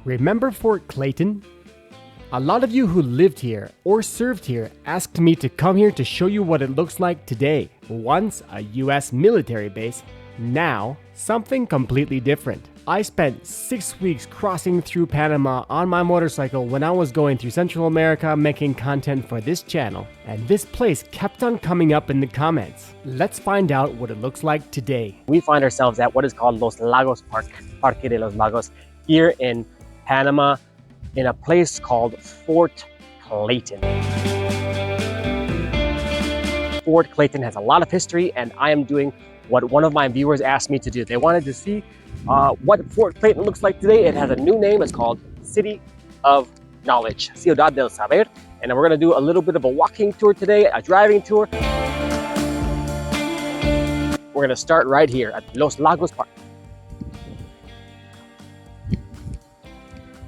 Remember Fort Clayton? A lot of you who lived here or served here asked me to come here to show you what it looks like today. Once a US military base, now something completely different. I spent 6 weeks crossing through Panama on my motorcycle when I was going through Central America making content for this channel, and this place kept on coming up in the comments. Let's find out what it looks like today. We find ourselves at what is called Los Lagos Park, Parque de los Lagos, here in Panama, in a place called Fort Clayton. Fort Clayton has a lot of history, and I am doing what one of my viewers asked me to do. They wanted to see what Fort Clayton looks like today. It has a new name. It's called City of Knowledge, Ciudad del Saber. And we're gonna do a little bit of a walking tour today, a driving tour. We're gonna start right here at Los Lagos Park.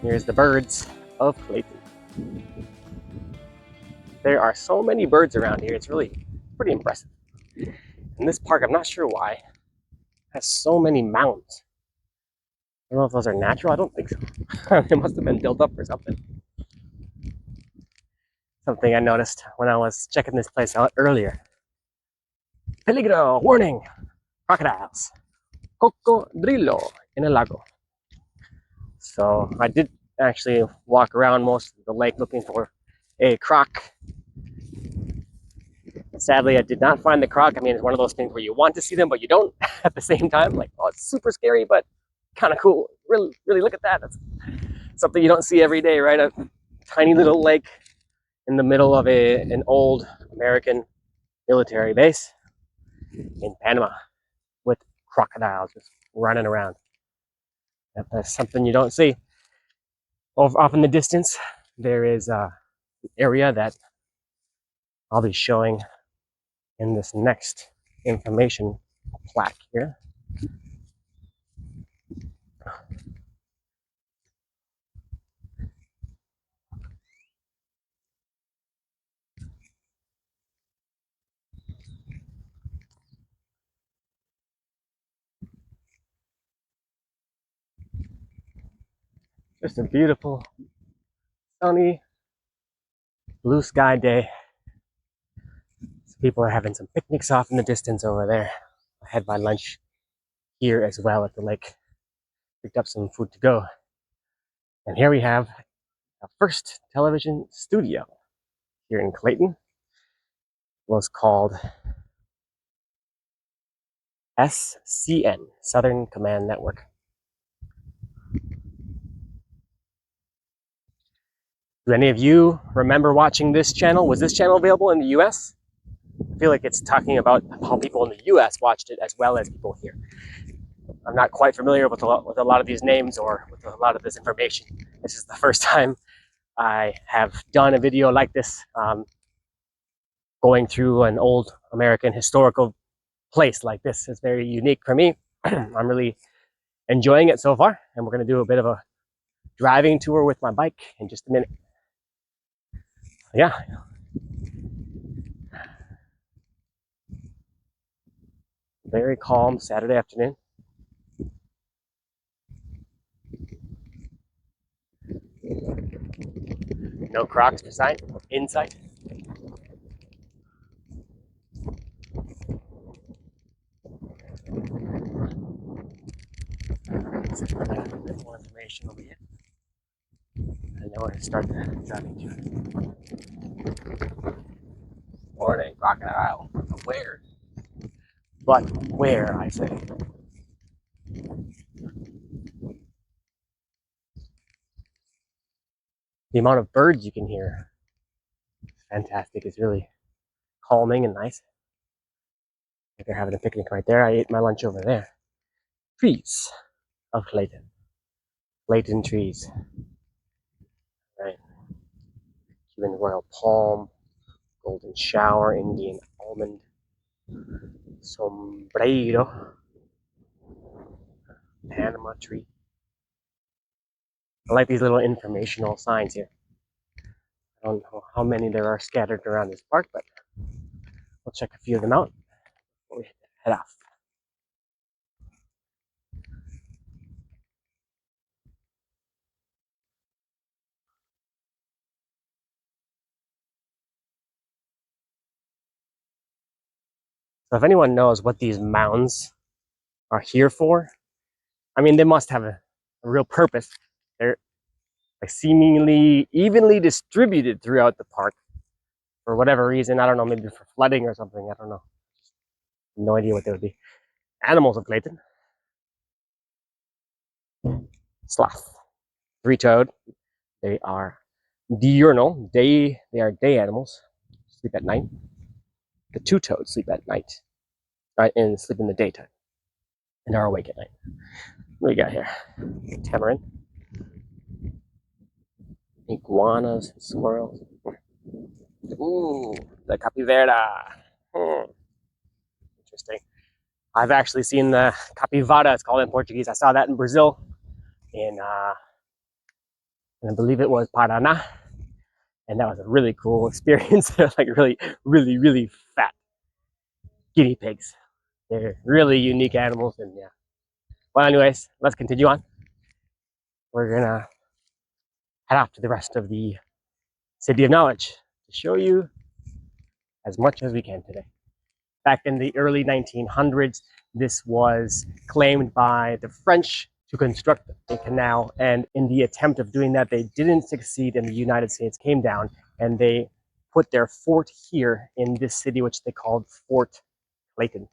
Here's the birds of Clayton. There are so many birds around here. It's really pretty impressive. And this park, I'm not sure why, has so many mounds. I don't know if those are natural. I don't think so. They must have been built up or something. Something I noticed when I was checking this place out earlier. Peligro, warning, crocodiles, cocodrilo in el lago. So I did actually walk around most of the lake looking for a croc. Sadly, I did not find the croc. I mean, it's one of those things where you want to see them, but you don't at the same time. Like, oh, it's super scary, but kind of cool. Really, really look at that. That's something you don't see every day, right? A tiny little lake in the middle of an old American military base in Panama with crocodiles just running around. That's something you don't see. Off in the distance, there is an area that I'll be showing in this next information plaque here. Just a beautiful, sunny, blue sky day. So people are having some picnics off in the distance over there. I had my lunch here as well at the lake. Picked up some food to go. And here we have our first television studio here in Clayton. It was called SCN, Southern Command Network. Do any of you remember watching this channel? Was this channel available in the US? I feel like it's talking about how people in the US watched it as well as people here. I'm not quite familiar with a lot of these names or with a lot of this information. This is the first time I have done a video like this, going through an old American historical place like this. Is very unique for me. I'm really enjoying it so far, and we're going to do a bit of a driving tour with my bike in just a minute. Yeah. Very calm Saturday afternoon. No crocs in sight. A bit more information over here. I know where to start the driving tour. Morning, crocodile. Where? But where, I say. The amount of birds you can hear is fantastic. It's really calming and nice. Like they're having a picnic right there. I ate my lunch over there. Trees of Clayton. Clayton trees. Right. Cuban royal palm, golden shower, Indian almond, sombrero, Panama tree. I like these little informational signs here. I don't know how many there are scattered around this park, but we'll check a few of them out before we head off. So if anyone knows what these mounds are here for, I mean, they must have a real purpose. They're like seemingly evenly distributed throughout the park for whatever reason. I don't know, maybe for flooding or something. I don't know. No idea what they would be. Animals of Clayton. Sloth. Three-toed. They are diurnal. They are day animals. Sleep at night. The two-toed sleep at night. Right, and sleep in the daytime. And are awake at night. What do we got here? Tamarin. Iguanas, squirrels. Ooh, the capivara. Interesting. I've actually seen the capivara, it's called in Portuguese. I saw that in Brazil, in I believe it was Paraná, and that was a really cool experience. They're like really fat guinea pigs. They're really unique animals, and yeah. Well, anyways, let's continue on. We're gonna head off to the rest of the City of Knowledge to show you as much as we can today. Back in the early 1900s, this was claimed by the French to construct a canal, and in the attempt of doing that, they didn't succeed, and the United States came down and they put their fort here in this city, which they called Fort Clayton.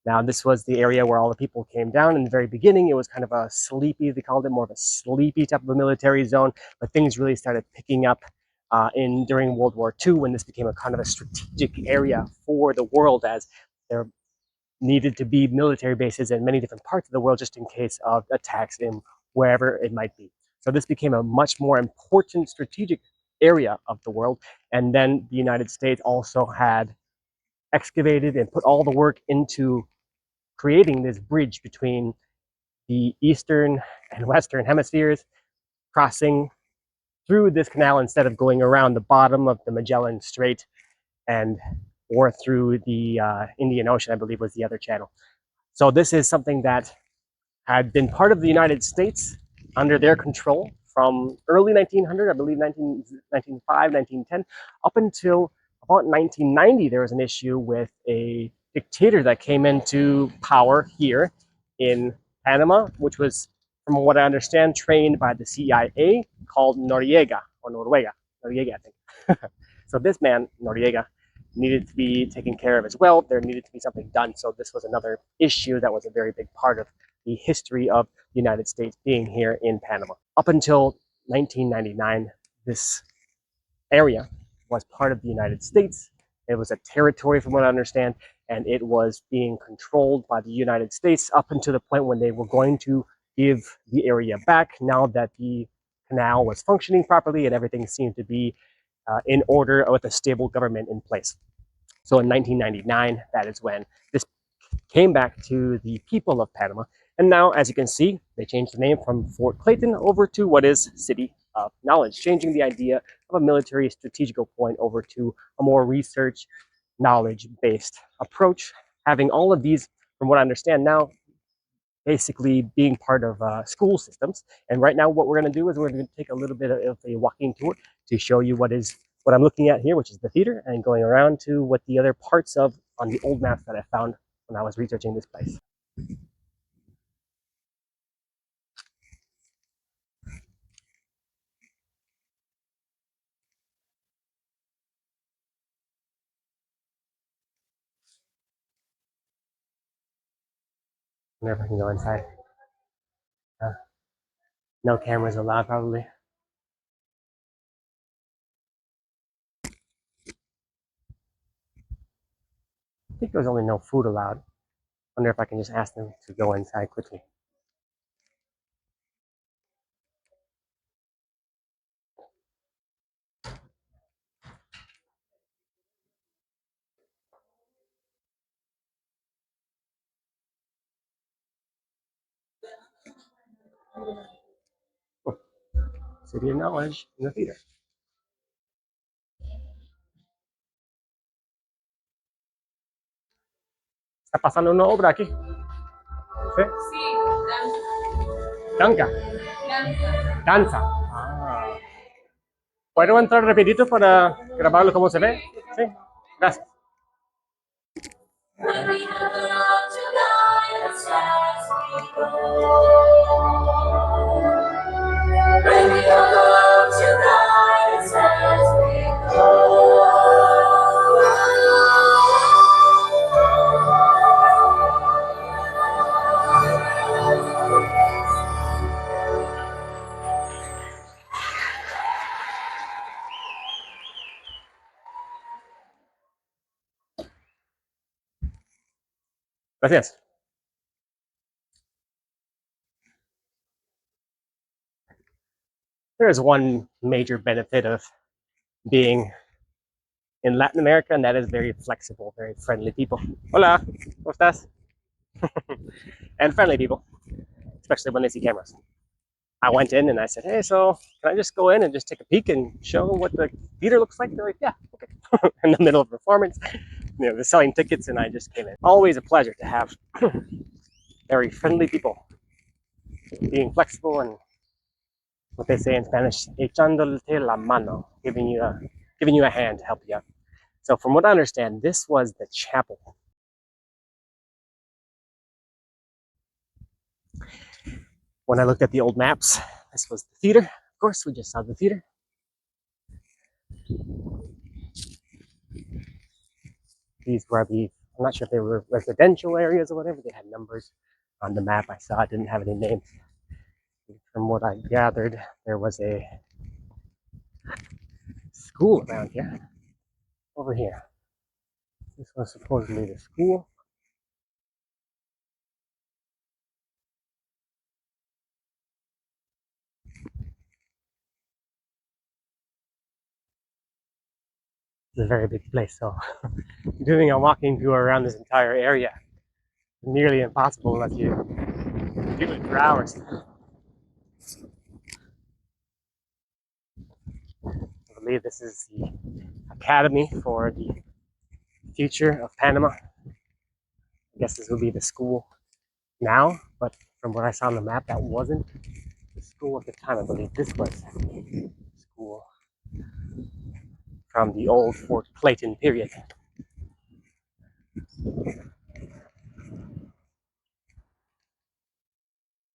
Now, this was the area where all the people came down in the very beginning. It was kind of a sleepy, they called it more of a sleepy type of a military zone, but things really started picking up during World War II, when this became a kind of a strategic area for the world, as there needed to be military bases in many different parts of the world just in case of attacks in wherever it might be. So this became a much more important strategic area of the world. And then the United States also had excavated and put all the work into creating this bridge between the eastern and western hemispheres, crossing through this canal instead of going around the bottom of the Magellan Strait and or through the Indian Ocean, I believe was the other channel. So this is something that had been part of the United States under their control from early 1900, I believe 1905, 1910, up until about 1990. There was an issue with a dictator that came into power here in Panama, which was, from what I understand, trained by the CIA, called Noriega, or Noruega, Noriega, I think. So this man, Noriega, needed to be taken care of as well. There needed to be something done. So this was another issue that was a very big part of the history of the United States being here in Panama. Up until 1999, this area was part of the United States. It was a territory, from what I understand, and it was being controlled by the United States up until the point when they were going to give the area back, now that the canal was functioning properly and everything seemed to be in order with a stable government in place. So in 1999, that is when this came back to the people of Panama. And now, as you can see, they changed the name from Fort Clayton over to what is City of Knowledge, changing the idea of a military strategical point over to a more research, knowledge-based approach, having all of these, from what I understand now, basically being part of school systems. And right now what we're going to do is we're going to take a little bit of a walking tour to show you what I'm looking at here, which is the theater, and going around to what the other parts of on the old maps that I found when I was researching this place. I wonder if I can go inside. No cameras allowed, probably. I think there's only no food allowed. Wonder if I can just ask them to go inside quickly. Oh, City of Knowledge in the theater. Está pasando una obra aquí. ¿Sí? Sí, Danza. danza. Danza. Ah. ¿Puedo entrar rapidito para grabarlo como se ve? Sí. Gracias. When we have the love to guide us as we go. When we have the love to guide us as we Gracias. There is one major benefit of being in Latin America, and that is very flexible, very friendly people. Hola, ¿cómo estás? And friendly people, especially when they see cameras. I went in and I said, hey, so can I just go in and just take a peek and show what the theater looks like? They're like, yeah, okay. In the middle of performance, they're selling tickets, and I just came in. Always a pleasure to have very friendly people, being flexible and what they say in Spanish, echándote la mano, giving you a hand to help you out. So from what I understand, this was the chapel. When I looked at the old maps, this was the theater. Of course, we just saw the theater. These were I'm not sure if they were residential areas or whatever. They had numbers on the map I saw. It didn't have any names. From what I gathered, there was a school around here. Over here. This was supposedly the school. It's a very big place, so doing a walking tour around this entire area is nearly impossible unless you do it for hours. I believe this is the academy for the future of Panama. I guess this would be the school now, but from what I saw on the map, that wasn't the school at the time. I believe this was school from the old Fort Clayton period.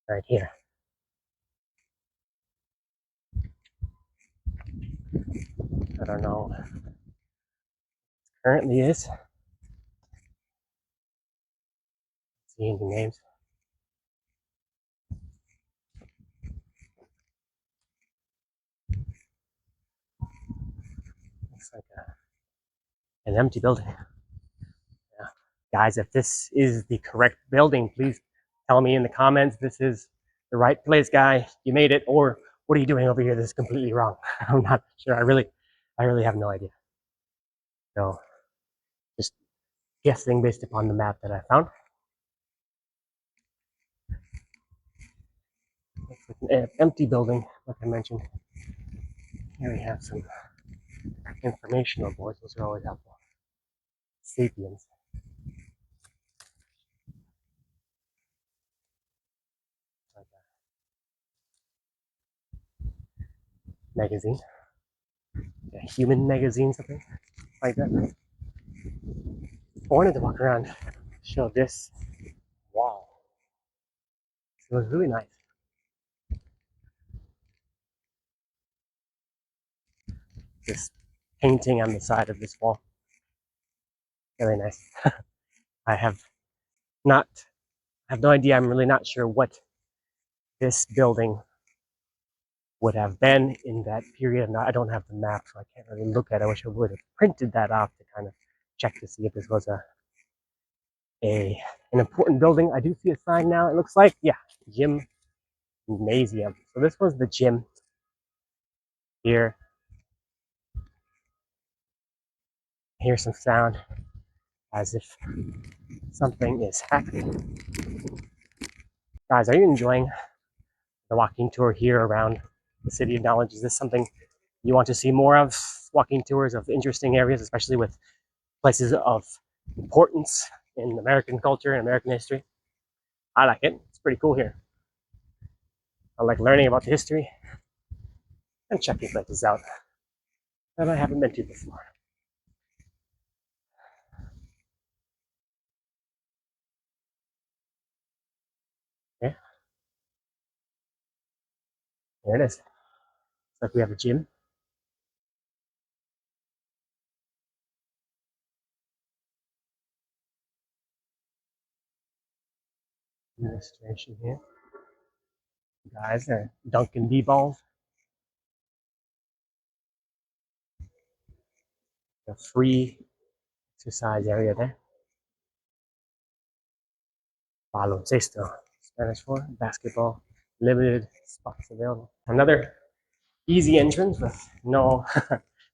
Right here. I don't know. Currently is. See any names? Looks like an empty building. Yeah. Guys, if this is the correct building, please tell me in the comments this is the right place, guy. You made it, or what are you doing over here? This is completely wrong. I'm not sure. I really have no idea. So just guessing based upon the map that I found. It's like an empty building, like I mentioned. Here we have some informational boards. Those are always helpful. Sapiens. Like a magazine. A human magazine, something like that. I wanted to walk around, show this wall. It was really nice. This painting on the side of this wall. Really nice. I have no idea. I'm really not sure what this building would have been in that period. I don't have the map, so I can't really look at it. I wish I would have printed that off to kind of check to see if this was an important building. I do see a sign now. It looks like, yeah, gymnasium. So this was the gym here. Hear some sound as if something is happening. Guys, are you enjoying the walking tour here around the City of Knowledge? Is this something you want to see more of? Walking tours of interesting areas, especially with places of importance in American culture and American history? I like it. It's pretty cool here. I like learning about the history and checking places out that I haven't been to before. There it is. It's like we have a gym. Administration here. Guys are dunking D-balls. The free exercise area there. Baloncesto, Spanish for basketball. Limited spots available. Another easy entrance with no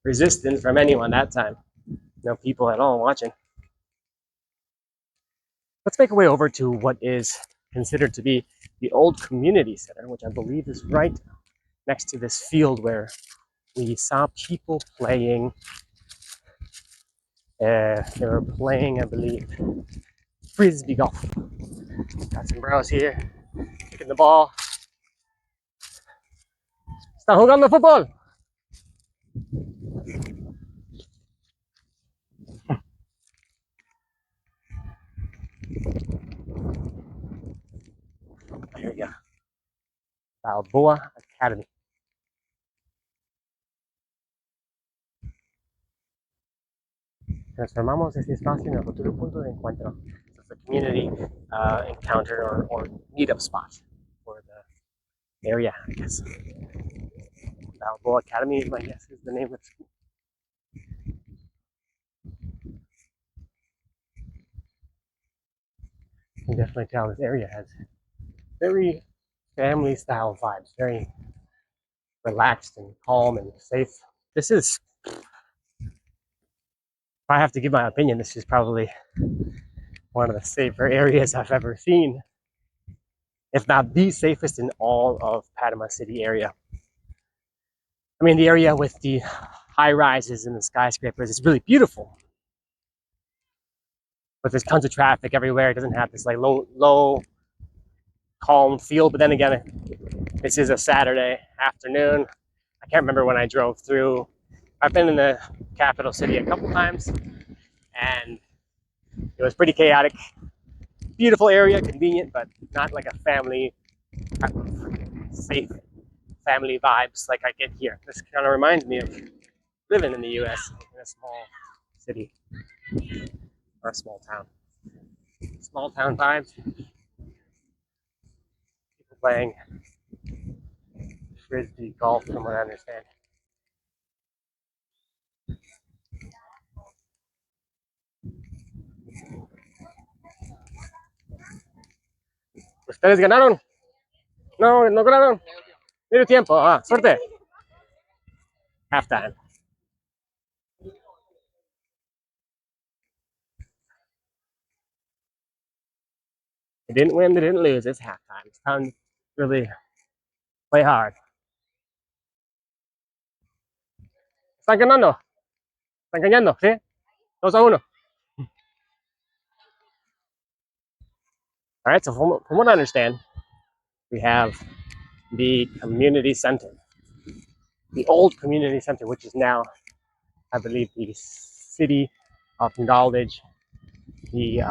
resistance from anyone that time. No people at all watching. Let's make our way over to what is considered to be the old community center, which I believe is right next to this field where we saw people playing. They were playing, I believe, frisbee golf. Got some bros here, kicking the ball. Están jugando fútbol. Here we go. Balboa Academy. Transformamos este espacio en el futuro punto de encuentro. So it's a community encounter or meetup spot for the area, I guess. Balboa Academy, I guess, is the name of the school. You can definitely tell this area has very family style vibes, very relaxed and calm and safe. This is, if I have to give my opinion, this is probably one of the safer areas I've ever seen, if not the safest in all of Panama City area. I mean, the area with the high rises and the skyscrapers is really beautiful, but there's tons of traffic everywhere. It doesn't have this like low, calm feel. But then again, this is a Saturday afternoon. I can't remember when I drove through. I've been in the capital city a couple times, and it was pretty chaotic. Beautiful area, convenient, but not like a family safe family vibes like I get here. This kind of reminds me of living in the US in a small city or a small town. Small town vibes. People playing frisbee golf, from what I understand. ¿Ustedes ganaron? No, no ganaron. Medio tiempo. Ah, suerte. Halftime. They didn't win, they didn't lose. It's halftime. It's time to really play hard. Están ganando. Están ganando, ¿sí? 2-1. All right, so from what I understand, we have the community center, the old community center, which is now, I believe, the city of knowledge, the,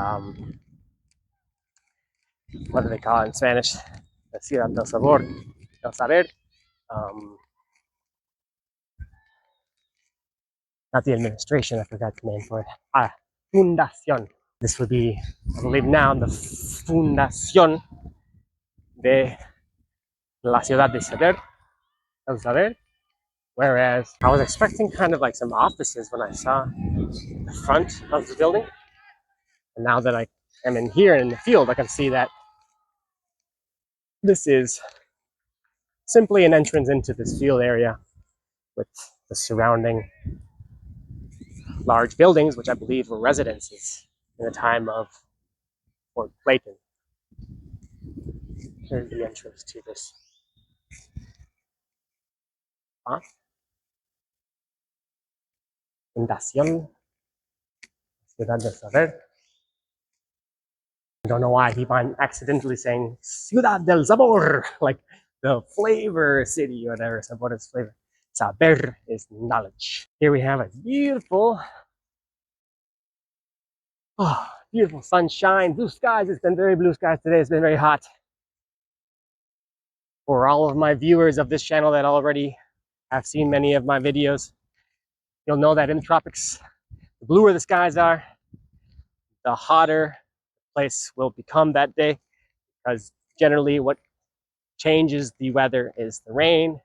what do they call it in Spanish? The Ciudad del Saber. Not the administration, I forgot the name for it. Ah, Fundación. This would be, I believe now, the Fundación de la Ciudad del Saber. Whereas I was expecting kind of like some offices when I saw the front of the building. And now that I am in here in the field, I can see that this is simply an entrance into this field area with the surrounding large buildings, which I believe were residences in the time of Fort Clayton. Here's the entrance to this. Fundación Ciudad del Saber. I don't know why I keep on accidentally saying Ciudad del Sabor, like the flavor city or whatever. Sabor is flavor. Saber is knowledge. Here we have a beautiful, beautiful sunshine, blue skies. It's been very blue skies today. It's been very hot. For all of my viewers of this channel that already have seen many of my videos, you'll know that in the tropics, the bluer the skies are, the hotter the place will become that day, because generally what changes the weather is the rain,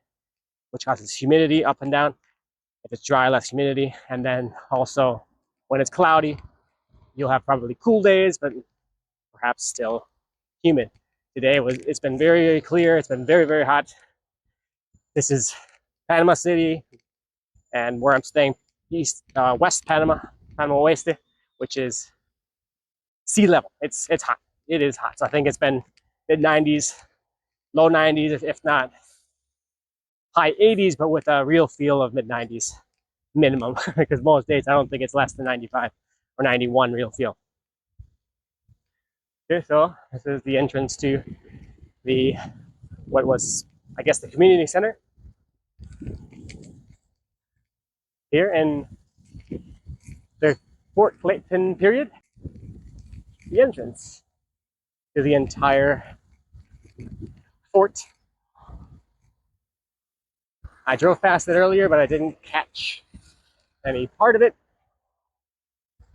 which causes humidity up and down. If it's dry, less humidity. And then also when it's cloudy, you'll have probably cool days, but perhaps still humid. Today it's been very, very clear. It's been very, very hot. This is Panama City, and where I'm staying, West Panama, Panama Oeste, which is sea level. It's hot. It is hot. So I think it's been mid 90s, low 90s, if not high 80s, but with a real feel of mid 90s minimum, because most days I don't think it's less than 95 or 91 real feel. Okay, so this is the entrance to the, what was, I guess, the community center here in the Fort Clayton period. The entrance to the entire fort. I drove past it earlier, but I didn't catch any part of it,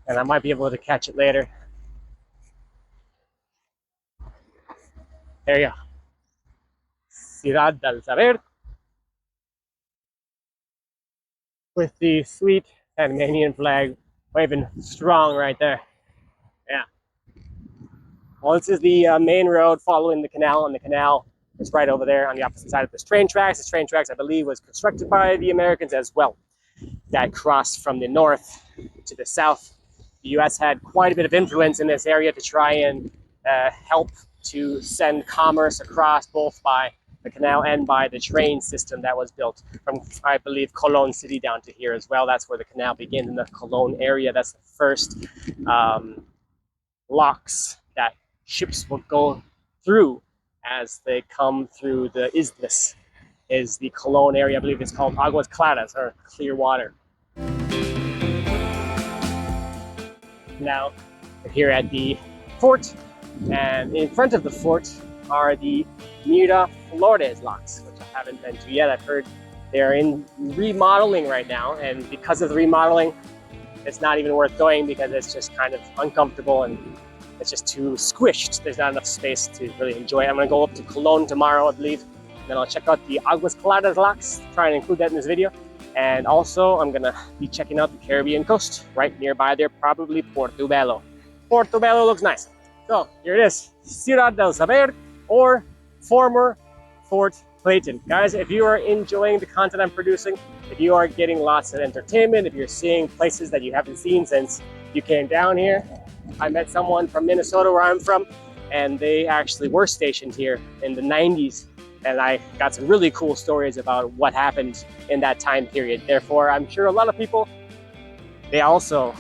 and I might be able to catch it later. There you go. Ciudad del Saber, with the sweet Panamanian flag waving strong right there. Yeah. Well, this is the main road following the canal, and the canal is right over there on the opposite side of this train tracks. This train tracks, I believe, was constructed by the Americans as well, that crossed from the north to the south. The U.S. had quite a bit of influence in this area to try and help to send commerce across, both by the canal and by the train system that was built from, I believe, Colon City down to here as well. That's where the canal begins, in the Colon area. That's the first locks that ships will go through as they come through the isthmus, is the Colon area. I believe it's called Aguas Claras, or clear water. Now we're here at the fort, and in front of the fort are the Miraflores locks, which I haven't been to yet. I've heard they're in remodeling right now, and because of the remodeling, it's not even worth going, because it's just kind of uncomfortable and it's just too squished. There's not enough space to really enjoy it. I'm gonna go up to Colon tomorrow, I believe, and then I'll check out the Aguas Claras locks, try and include that in this video. And also I'm gonna be checking out the Caribbean coast right nearby there, probably Portobello. Portobello looks nice. So here it is, Ciudad del Saber, or former Fort Clayton. Guys, if you are enjoying the content I'm producing, if you are getting lots of entertainment, if you're seeing places that you haven't seen since you came down here. I met someone from Minnesota, where I'm from, and they actually were stationed here in the 90s. And I got some really cool stories about what happened in that time period. Therefore, I'm sure a lot of people, they also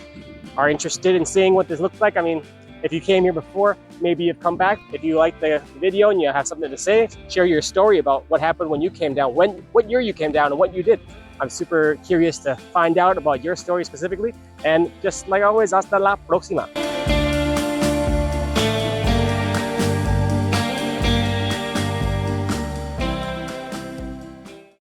are interested in seeing what this looks like. I mean, if you came here before, maybe you've come back. If you like the video and you have something to say, share your story about what happened when you came down, what year you came down and what you did. I'm super curious to find out about your story specifically. And just like always, hasta la próxima.